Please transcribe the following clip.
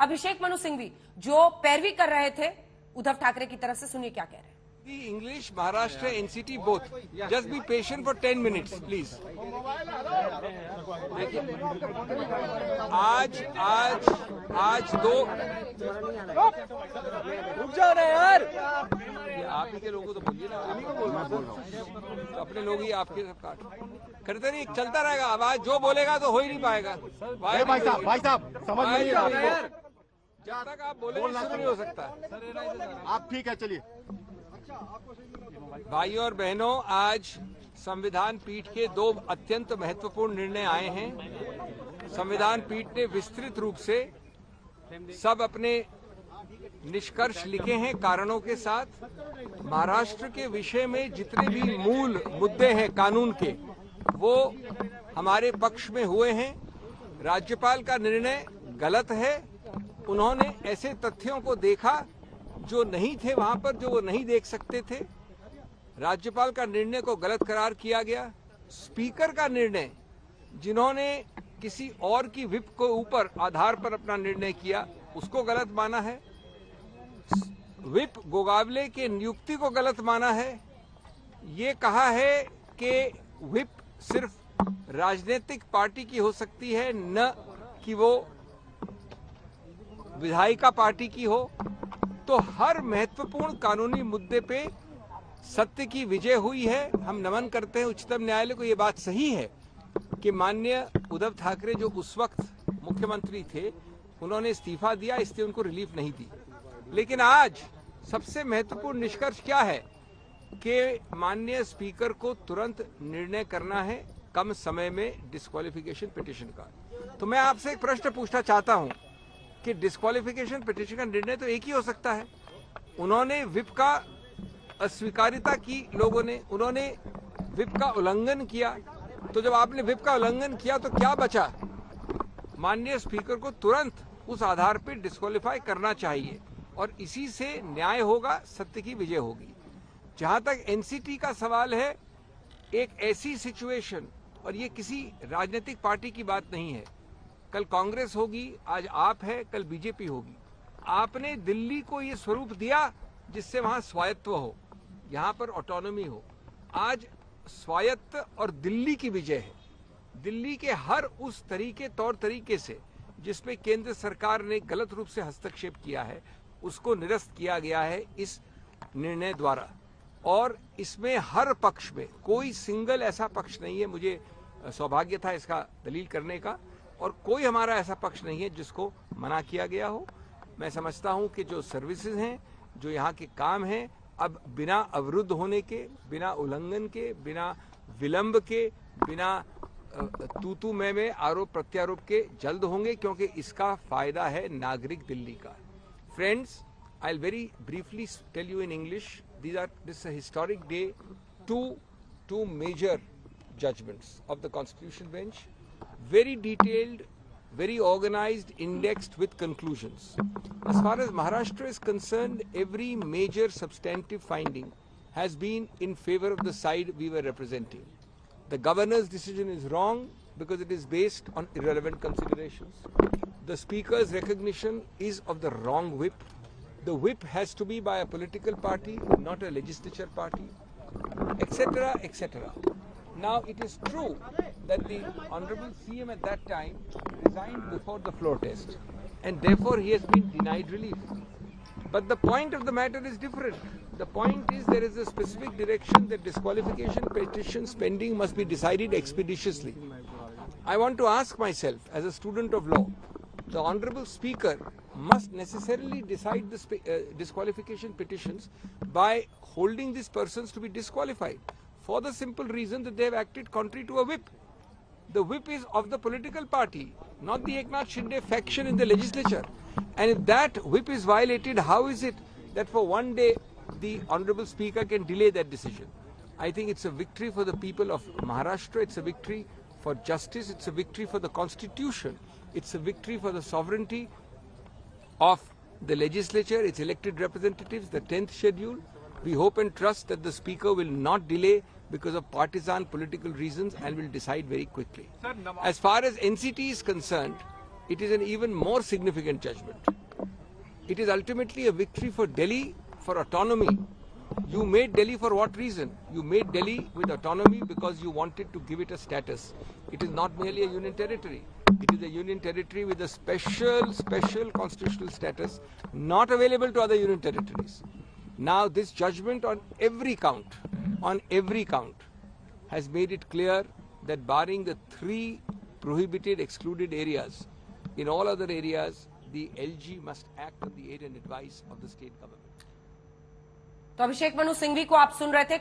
अभिषेक मनु सिंघवी जो पैरवी कर रहे थे उद्धव ठाकरे की तरफ से, सुनिए क्या कह रहे हैं। English, Maharashtra, NCT both. Just be patient for 10 minutes, please. आज दो रुक जाओ ना यार, ये आप ही के लोगों तो बोलिए ना, आप ही को बोल रहा हूँ, तो अपने लोग ही आपके सब काट करते नहीं, चलता रहेगा। आवाज जो बोलेगा तो हो ही नहीं पाएगा। भाई साहब समझ में नहीं आ रहा है, जब तक आप बोले शुरू नहीं हो सकता। आप ठीक है, चलिए। भाइयों और बहनों, आज संविधान पीठ के दो अत्यंत महत्वपूर्ण निर्णय आए हैं। संविधान पीठ ने विस्तृत रूप से सब अपने निष्कर्ष लिखे हैं कारणों के साथ। महाराष्ट्र के विषय में जितने भी मूल मुद्दे हैं कानून के, वो हमारे पक्ष में हुए हैं। राज्यपाल का निर्णय गलत है। उन्होंने ऐसे तथ्यों को देखा जो नहीं थे वहां पर, जो वो नहीं देख सकते थे। राज्यपाल का निर्णय को गलत करार किया गया। स्पीकर का निर्णय, जिन्होंने किसी और की व्हिप को ऊपर आधार पर अपना निर्णय किया, उसको गलत माना है। व्हिप गोगावले के नियुक्ति को गलत माना है। ये कहा है कि व्हिप सिर्फ राजनीतिक पार्टी की हो सकती है, न कि वो विधायिका पार्टी की हो। तो हर महत्वपूर्ण कानूनी मुद्दे पे सत्य की विजय हुई है। हम नमन करते हैं उच्चतम न्यायालय को। ये बात सही है कि माननीय उद्धव ठाकरे जो उस वक्त मुख्यमंत्री थे, उन्होंने इस्तीफा दिया, इसलिए उनको रिलीफ नहीं दी। लेकिन आज सबसे महत्वपूर्ण निष्कर्ष क्या है कि माननीय स्पीकर को तुरंत निर्णय करना है कम समय में डिस्क्वालिफिकेशन पिटीशन का। तो मैं आपसे एक प्रश्न पूछना चाहता हूं कि डिस्क्वालिफिकेशन पिटीशन का निर्णय तो एक ही हो सकता है। उन्होंने व्हिप का अस्वीकारिता की, लोगों ने, उन्होंने व्हिप का उल्लंघन किया। तो जब आपने व्हिप का उल्लंघन किया तो क्या बचा? माननीय स्पीकर को तुरंत उस आधार पर डिस्क्वालीफाई करना चाहिए और इसी से न्याय होगा, सत्य की विजय होगी। जहां तक एनसीटी का सवाल है, एक ऐसी सिचुएशन, और ये किसी राजनीतिक पार्टी की बात नहीं है, कल कांग्रेस होगी, आज आप है, कल बीजेपी होगी। आपने दिल्ली को ये स्वरूप दिया जिससे वहां स्वायत्व हो, यहां पर ऑटोनॉमी हो। आज स्वायत्त और दिल्ली की विजय है। दिल्ली के हर उस तौर तरीके से जिसमें केंद्र सरकार ने गलत रूप से हस्तक्षेप किया है, उसको निरस्त किया गया है इस निर्णय द्वारा। और इसमें हर पक्ष में कोई सिंगल ऐसा पक्ष नहीं है, मुझे सौभाग्य था इसका दलील करने का, और कोई हमारा ऐसा पक्ष नहीं है जिसको मना किया गया हो। मैं समझता हूं कि जो सर्विसेज हैं, जो यहाँ के काम हैं, अब बिना अवरुद्ध होने के, बिना उल्लंघन के, बिना विलंब के, बिना तू में आरोप प्रत्यारोप के जल्द होंगे, क्योंकि इसका फायदा है नागरिक दिल्ली का। Friends, I will very briefly tell you in English, this is a historic day. Two major judgments of the Constitutional Bench, very detailed, very organized, indexed with conclusions. As far as Maharashtra is concerned, every major substantive finding has been in favor of the side we were representing. The governor's decision is wrong because it is based on irrelevant considerations. The speaker's recognition is of the wrong whip. The whip has to be by a political party, not a legislature party, etc., etc. Now, it is true that the Honorable CM at that time resigned before the floor test, and therefore he has been denied relief. But the point of the matter is different. The point is there is a specific direction that disqualification petitions pending must be decided expeditiously. I want to ask myself, as a student of law, the Honorable Speaker must necessarily decide the disqualification petitions by holding these persons to be disqualified for the simple reason that they have acted contrary to a whip. The whip is of the political party, not the Eknath Shinde faction in the legislature. And if that whip is violated, how is it that for one day the Honorable Speaker can delay that decision? I think it's a victory for the people of Maharashtra, it's a victory for justice, it's a victory for the Constitution, it's a victory for the sovereignty of the legislature, its elected representatives, the 10th schedule. We hope and trust that the Speaker will not delay because of partisan political reasons and will decide very quickly. As far as NCT is concerned, it is an even more significant judgment. It is ultimately a victory for Delhi for autonomy. You made Delhi for what reason? You made Delhi with autonomy because you wanted to give it a status. It is not merely a union territory. It is a union territory with a special constitutional status not available to other union territories. Now this judgment on every count, has made it clear that barring the 3 prohibited excluded areas, in all other areas, the LG must act on the aid and advice of the state government. तो अभिषेक मनु सिंघवी को आप सुन रहे थे।